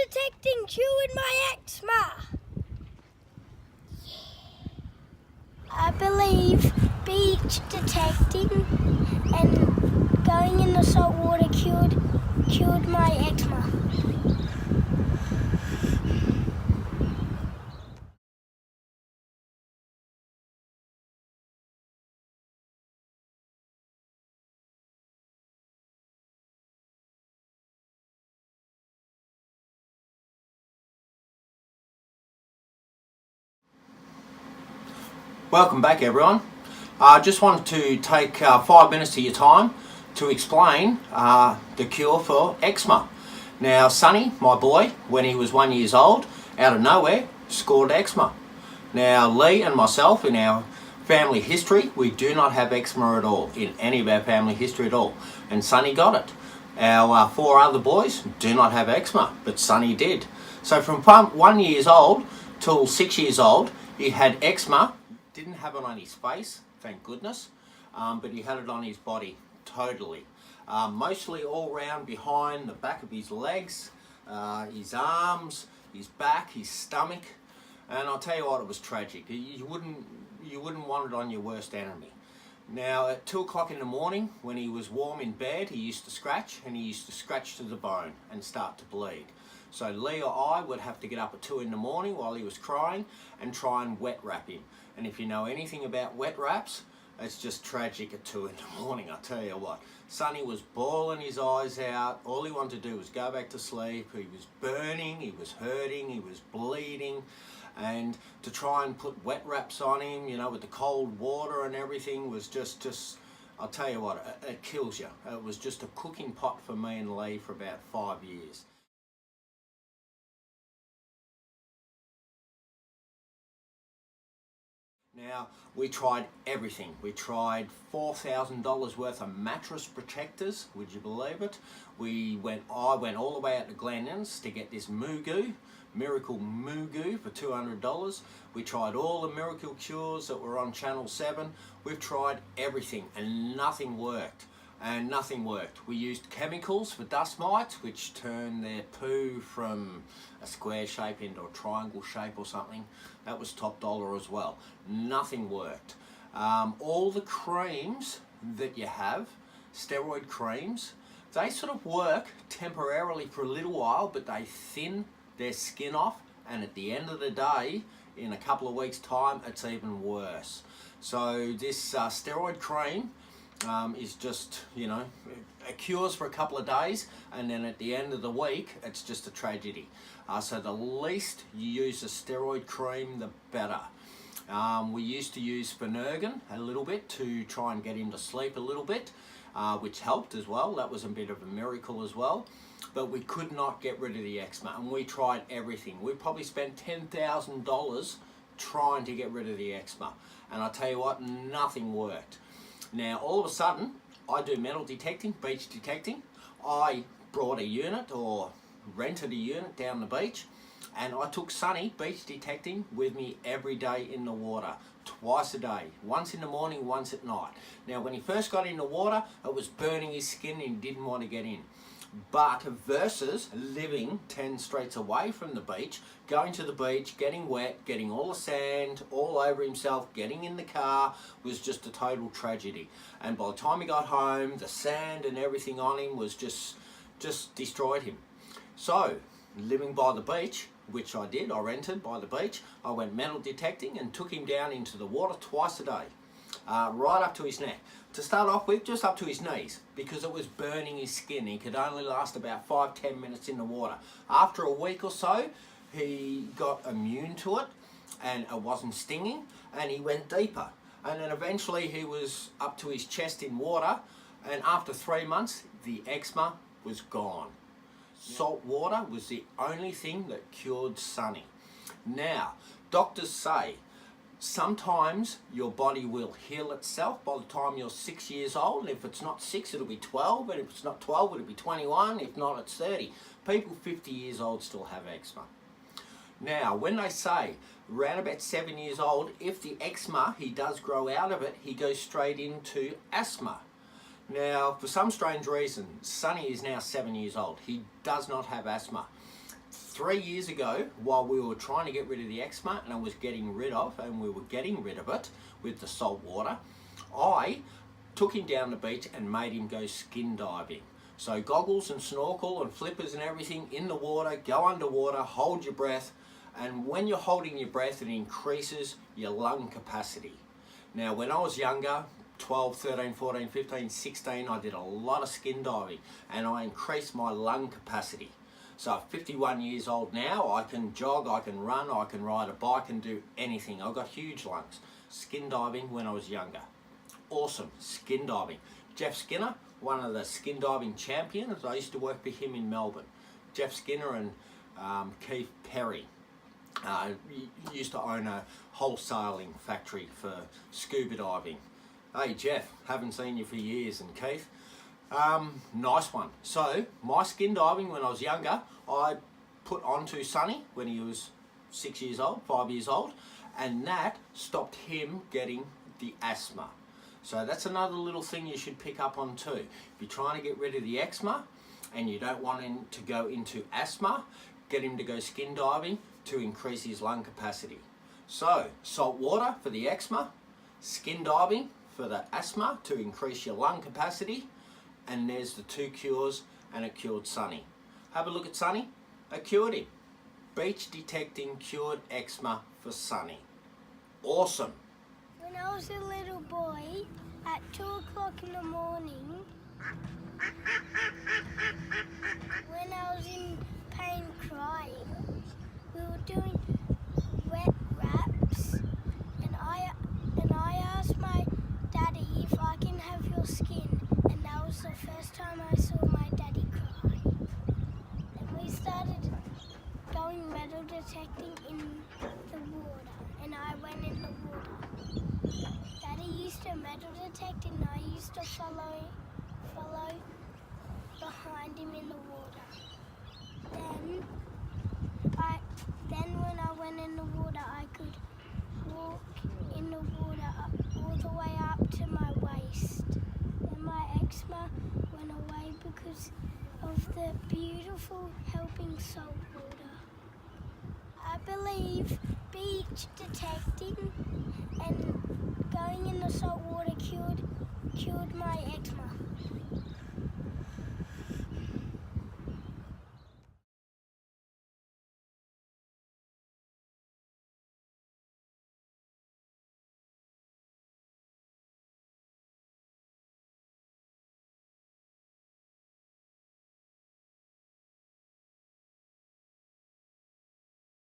detecting cured my eczema. I believe beach detecting and going in the salt water cured my eczema. Welcome back, everyone. I just wanted to take 5 minutes of your time to explain the cure for eczema. Now, Sonny, my boy, when he was 1 year old, out of nowhere, scored eczema. Now, Lee and myself, in our family history, we do not have eczema at all, in any of our family history at all. And Sonny got it. Our 4 other boys do not have eczema, but Sonny did. So from 1 year old till 6 years old, he had eczema. Didn't have it on his face, thank goodness, but he had it on his body totally. Mostly all round behind the back of his legs, his arms, his back, his stomach, and I'll tell you what, it was tragic. You wouldn't want it on your worst enemy. Now at 2 o'clock in the morning, when he was warm in bed, he used to scratch, and he used to scratch to the bone and start to bleed. So Lee or I would have to get up at 2 in the morning while he was crying and try and wet wrap him. And if you know anything about wet wraps, it's just tragic at 2 in the morning, I tell you what. Sonny was bawling his eyes out. All he wanted to do was go back to sleep. He was burning, he was hurting, he was bleeding. And to try and put wet wraps on him, you know, with the cold water and everything was just I'll tell you what, it kills you. It was just a cooking pot for me and Lee for about 5 years. Now, we tried everything. We tried $4,000 worth of mattress protectors, would you believe it? I went all the way out to Glen Innes to get this Miracle Moo for $200. We tried all the miracle cures that were on Channel 7. We've tried everything and nothing worked. We used chemicals for dust mites, which turn their poo from a square shape into a triangle shape or something. That was top dollar as well. Nothing worked. All the creams that you have, steroid creams, they sort of work temporarily for a little while, but they thin their skin off, and at the end of the day, in a couple of weeks' time, it's even worse. So this steroid cream is just, you know, it cures for a couple of days, and then at the end of the week it's just a tragedy. So the least you use a steroid cream, the better. We used to use Phenergan a little bit to try and get him to sleep a little bit, which helped as well. That was a bit of a miracle as well. But we could not get rid of the eczema, and we tried everything. We probably spent $10,000 trying to get rid of the eczema, and I tell you what, nothing worked. Now, all of a sudden, I do metal detecting, beach detecting. I brought a unit or rented a unit down the beach, and I took Sonny beach detecting with me every day in the water, twice a day, once in the morning, once at night. Now, when he first got in the water, it was burning his skin and he didn't want to get in. But versus living 10 streets away from the beach, going to the beach, getting wet, getting all the sand all over himself, getting in the car was just a total tragedy. And by the time he got home, the sand and everything on him was just destroyed him. So, living by the beach, which I did, I rented by the beach, I went metal detecting and took him down into the water twice a day. Right up to his neck. To start off with, just up to his knees, because it was burning his skin. He could only last about 5-10 minutes in the water. After a week or so, he got immune to it, and it wasn't stinging, and he went deeper. And then eventually he was up to his chest in water, and after 3 months, the eczema was gone. Salt water was the only thing that cured Sonny. Now, doctors say sometimes your body will heal itself by the time you're 6 years old, and if it's not 6, it'll be 12, and if it's not 12, it'll be 21, if not, it's 30. People 50 years old still have eczema. Now, when they say around about 7 years old, if the eczema, he does grow out of it, he goes straight into asthma. Now, for some strange reason, Sonny is now 7 years old. He does not have asthma. 3 years ago, while we were trying to get rid of the eczema and we were getting rid of it with the salt water, I took him down the beach and made him go skin diving. So goggles and snorkel and flippers and everything in the water, go underwater, hold your breath, and when you're holding your breath it increases your lung capacity. Now when I was younger, 12, 13, 14, 15, 16, I did a lot of skin diving and I increased my lung capacity. So at 51 years old now, I can jog, I can run, I can ride a bike and do anything. I've got huge lungs. Skin diving when I was younger. Awesome, skin diving. Jeff Skinner, one of the skin diving champions. I used to work with him in Melbourne. Jeff Skinner and Keith Perry used to own a wholesaling factory for scuba diving. Hey Jeff, haven't seen you for years, and Keith. Nice one. So my skin diving when I was younger, I put onto Sonny when he was 6 years old, 5 years old, and that stopped him getting the asthma. So that's another little thing you should pick up on too. If you're trying to get rid of the eczema and you don't want him to go into asthma, get him to go skin diving to increase his lung capacity. So salt water for the eczema, skin diving for the asthma to increase your lung capacity, and there's the two cures, and it cured Sonny. Have a look at Sonny. It cured him. Beach detecting cured eczema for Sonny. Awesome. When I was a little boy, at 2 o'clock in the morning, when I was in pain crying, we were doing wet wraps, and I asked my daddy if I can have your skin, and that was the first time I saw my daddy cry. Then we started going metal detecting in the water, and I went in the water. Daddy used to metal detect and I used to follow behind him in the water. Then when I went in the water, I could walk in the water all the way up to my waist. Then my eczema went away because of the beautiful helping salt water. I believe beach detecting and going in the salt water cured my eczema.